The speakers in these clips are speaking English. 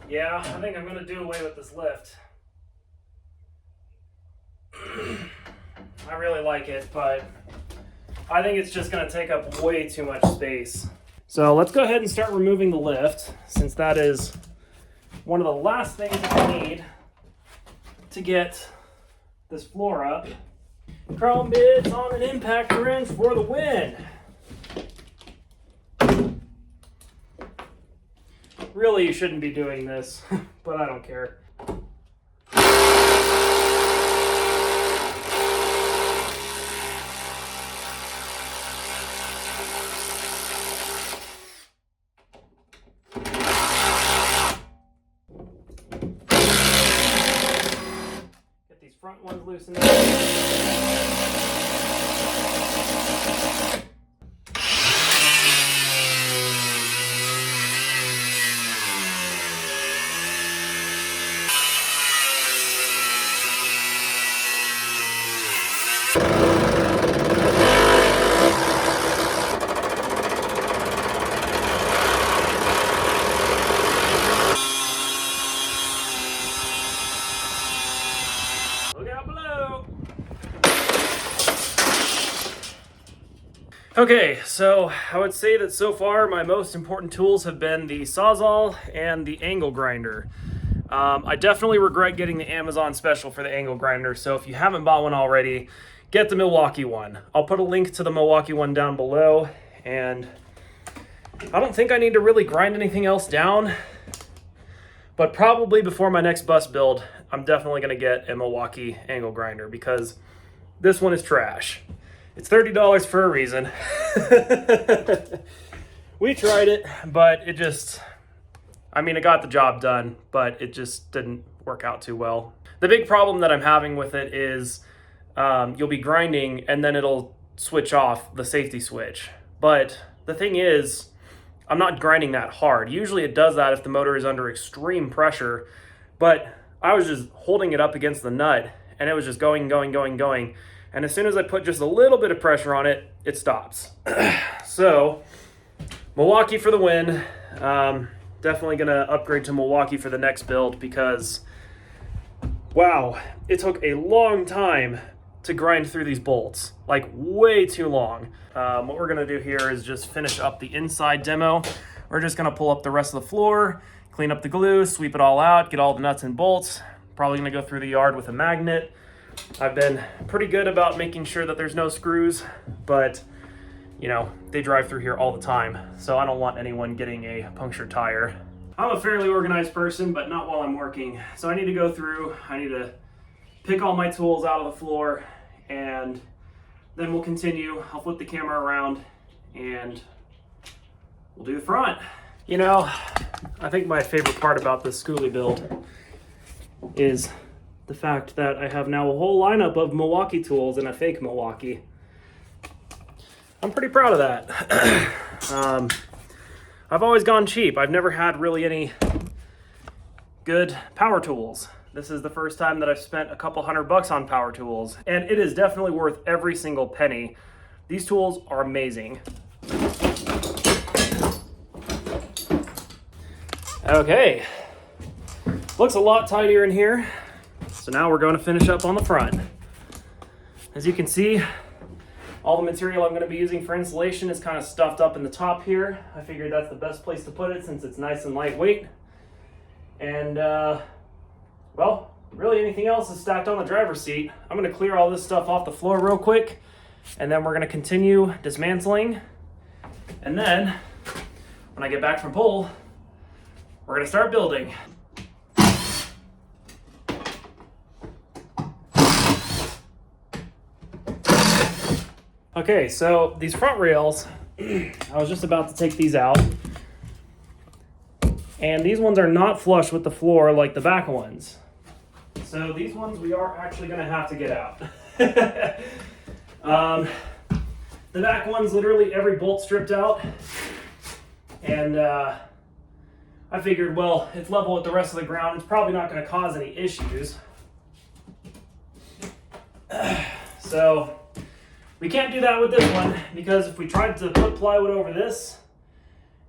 Yeah, I think I'm going to do away with this lift. I really like it, but I think it's just going to take up way too much space. So let's go ahead and start removing the lift, since that is one of the last things that I need to get this floor up. Chrome bits on an impact wrench for the win. Really, you shouldn't be doing this, but I don't care. Get these front ones loosened up. Look out below. Okay, so I would say that so far my most important tools have been the Sawzall and the angle grinder. I definitely regret getting the Amazon special for the angle grinder, so if you haven't bought one already, get the Milwaukee one. I'll put a link to the Milwaukee one down below, and I don't think I need to really grind anything else down, but probably before my next bus build, I'm definitely going to get a Milwaukee angle grinder because this one is trash. It's $30 for a reason. We tried it, but it just, it got the job done, but it just didn't work out too well. The big problem that I'm having with it is you'll be grinding and then it'll switch off the safety switch. But the thing is, I'm not grinding that hard. Usually it does that if the motor is under extreme pressure, but I was just holding it up against the nut and it was just going. And as soon as I put just a little bit of pressure on it, it stops. So Milwaukee for the win. Definitely gonna upgrade to Milwaukee for the next build because, wow, it took a long time to grind through these bolts, like way too long. What we're gonna do here is just finish up the inside demo. We're just gonna pull up the rest of the floor, clean up the glue, sweep it all out, get all the nuts and bolts. Probably gonna go through the yard with a magnet. I've been pretty good about making sure that there's no screws, but you know, they drive through here all the time, so I don't want anyone getting a punctured tire. I'm a fairly organized person, but not while I'm working. So I need to go through, I need to pick all my tools out of the floor, and then we'll continue. I'll flip the camera around and we'll do the front. You know, I think my favorite part about this schoolie build is the fact that I have now a whole lineup of Milwaukee tools and a fake Milwaukee. I'm pretty proud of that. I've always gone cheap. I've never had really any good power tools. This is the first time that I've spent a couple $100 on power tools, and it is definitely worth every single penny. These tools are amazing. Okay, looks a lot tidier in here. So now we're going to finish up on the front. As you can see, all the material I'm going to be using for insulation is kind of stuffed up in the top here. I figured that's the best place to put it since it's nice and lightweight. And, well, really anything else is stacked on the driver's seat. I'm going to clear all this stuff off the floor real quick, and then we're going to continue dismantling. And then, when I get back from pull, we're going to start building. Okay, so these front rails, I was just about to take these out. And these ones are not flush with the floor like the back ones. So these ones we are actually going to have to get out. The back ones, literally every bolt stripped out. And I figured, well, it's level with the rest of the ground. It's probably not going to cause any issues. So we can't do that with this one because if we tried to put plywood over this,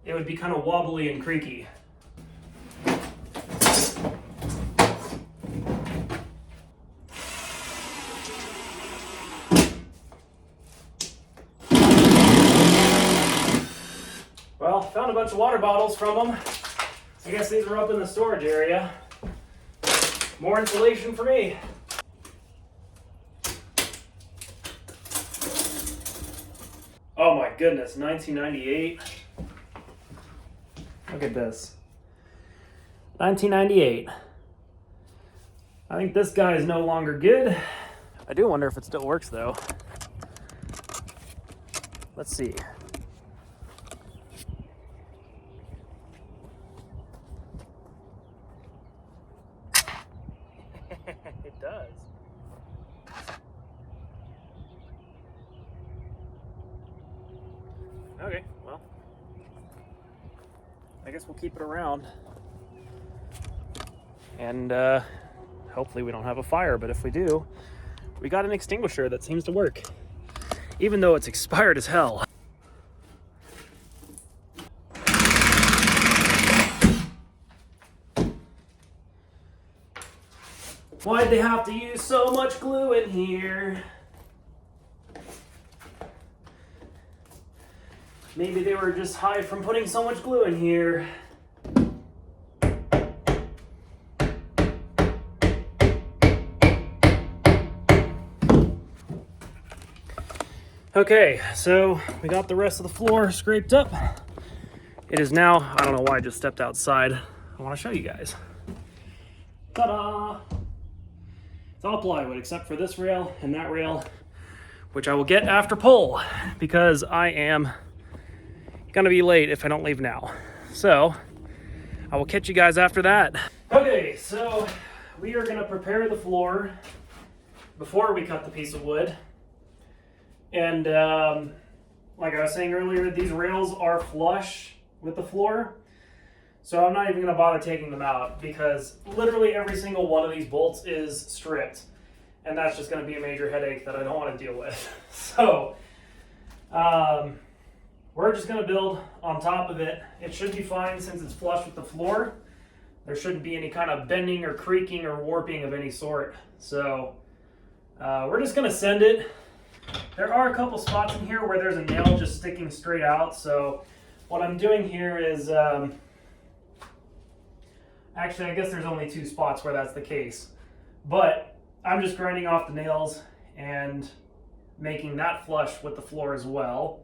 it would be kind of wobbly and creaky. found a bunch of water bottles from them. I guess these are up in the storage area. More insulation for me. Oh my goodness, 1998. Look at this. 1998. I think this guy is no longer good. I do wonder if it still works though. Let's see. It does. Okay, well, I guess we'll keep it around. And hopefully we don't have a fire, but if we do, we got an extinguisher that seems to work, even though it's expired as hell. Why'd they have to use so much glue in here? Maybe they were just high from putting so much glue in here. Okay, so we got the rest of the floor scraped up. It is now, I don't know why I just stepped outside. I want to show you guys. Ta-da! It's all plywood except for this rail and that rail, which I will get after pull because I am gonna be late if I don't leave now. So I will catch you guys after that. Okay, so we are gonna prepare the floor before we cut the piece of wood. And like I was saying earlier, these rails are flush with the floor. So I'm not even going to bother taking them out because literally every single one of these bolts is stripped. And that's just going to be a major headache that I don't want to deal with. So we're just going to build on top of it. It should be fine since it's flush with the floor. There shouldn't be any kind of bending or creaking or warping of any sort. So we're just going to send it. There are a couple spots in here where there's a nail just sticking straight out. So what I'm doing here is, actually I guess there's only 2 spots where that's the case. But I'm just grinding off the nails and making that flush with the floor as well.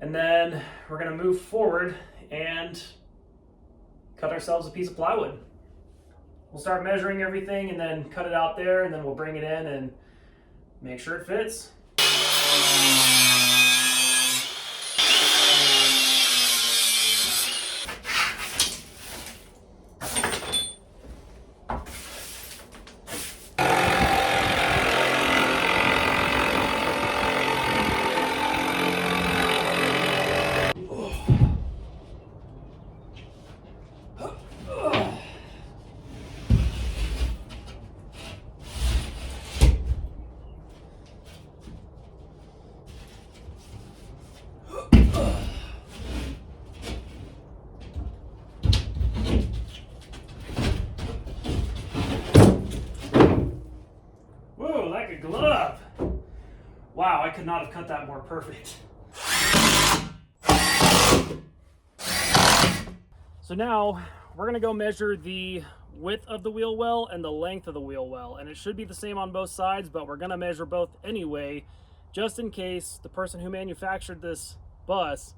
And then we're going to move forward and cut ourselves a piece of plywood. We'll start measuring everything and then cut it out there, and then we'll bring it in and make sure it fits. Glove. Wow, I could not have cut that more perfect. So now we're gonna go measure the width of the wheel well and the length of the wheel well, and it should be the same on both sides, but we're gonna measure both anyway, just in case the person who manufactured this bus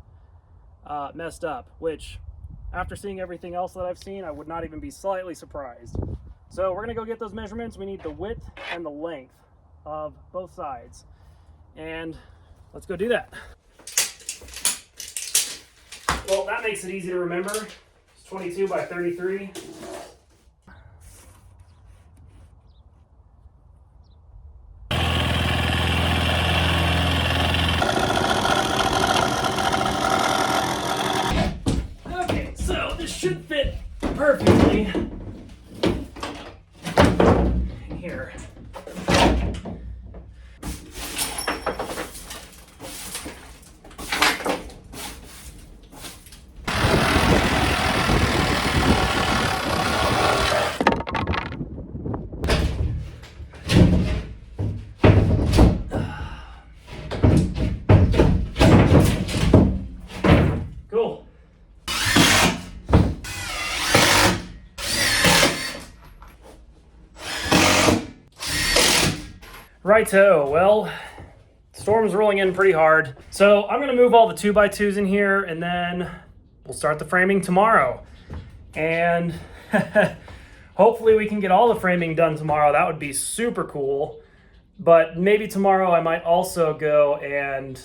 messed up, which after seeing everything else that I've seen, I would not even be slightly surprised. So we're gonna go get those measurements. We need the width and the length of both sides, and let's go do that. Well, that makes it easy to remember. It's 22 by 33. Okay, so this should fit perfectly in here. Cool. Righto, well, storm's rolling in pretty hard. So I'm gonna move all the 2x2s in here and then we'll start the framing tomorrow. And hopefully we can get all the framing done tomorrow. That would be super cool. But maybe tomorrow I might also go and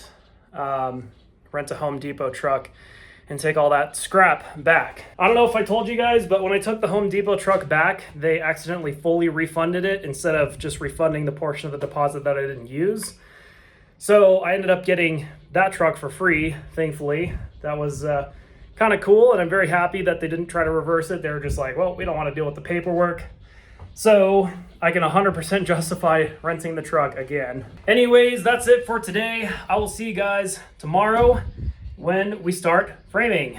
rent a Home Depot truck and take all that scrap back. I don't know if I told you guys, but when I took the Home Depot truck back, they accidentally fully refunded it instead of just refunding the portion of the deposit that I didn't use. So I ended up getting that truck for free, thankfully. That was kind of cool, and I'm very happy that they didn't try to reverse it. They were just like, well, we don't want to deal with the paperwork. So I can 100% justify renting the truck again. Anyways, that's it for today. I will see you guys tomorrow when we start framing.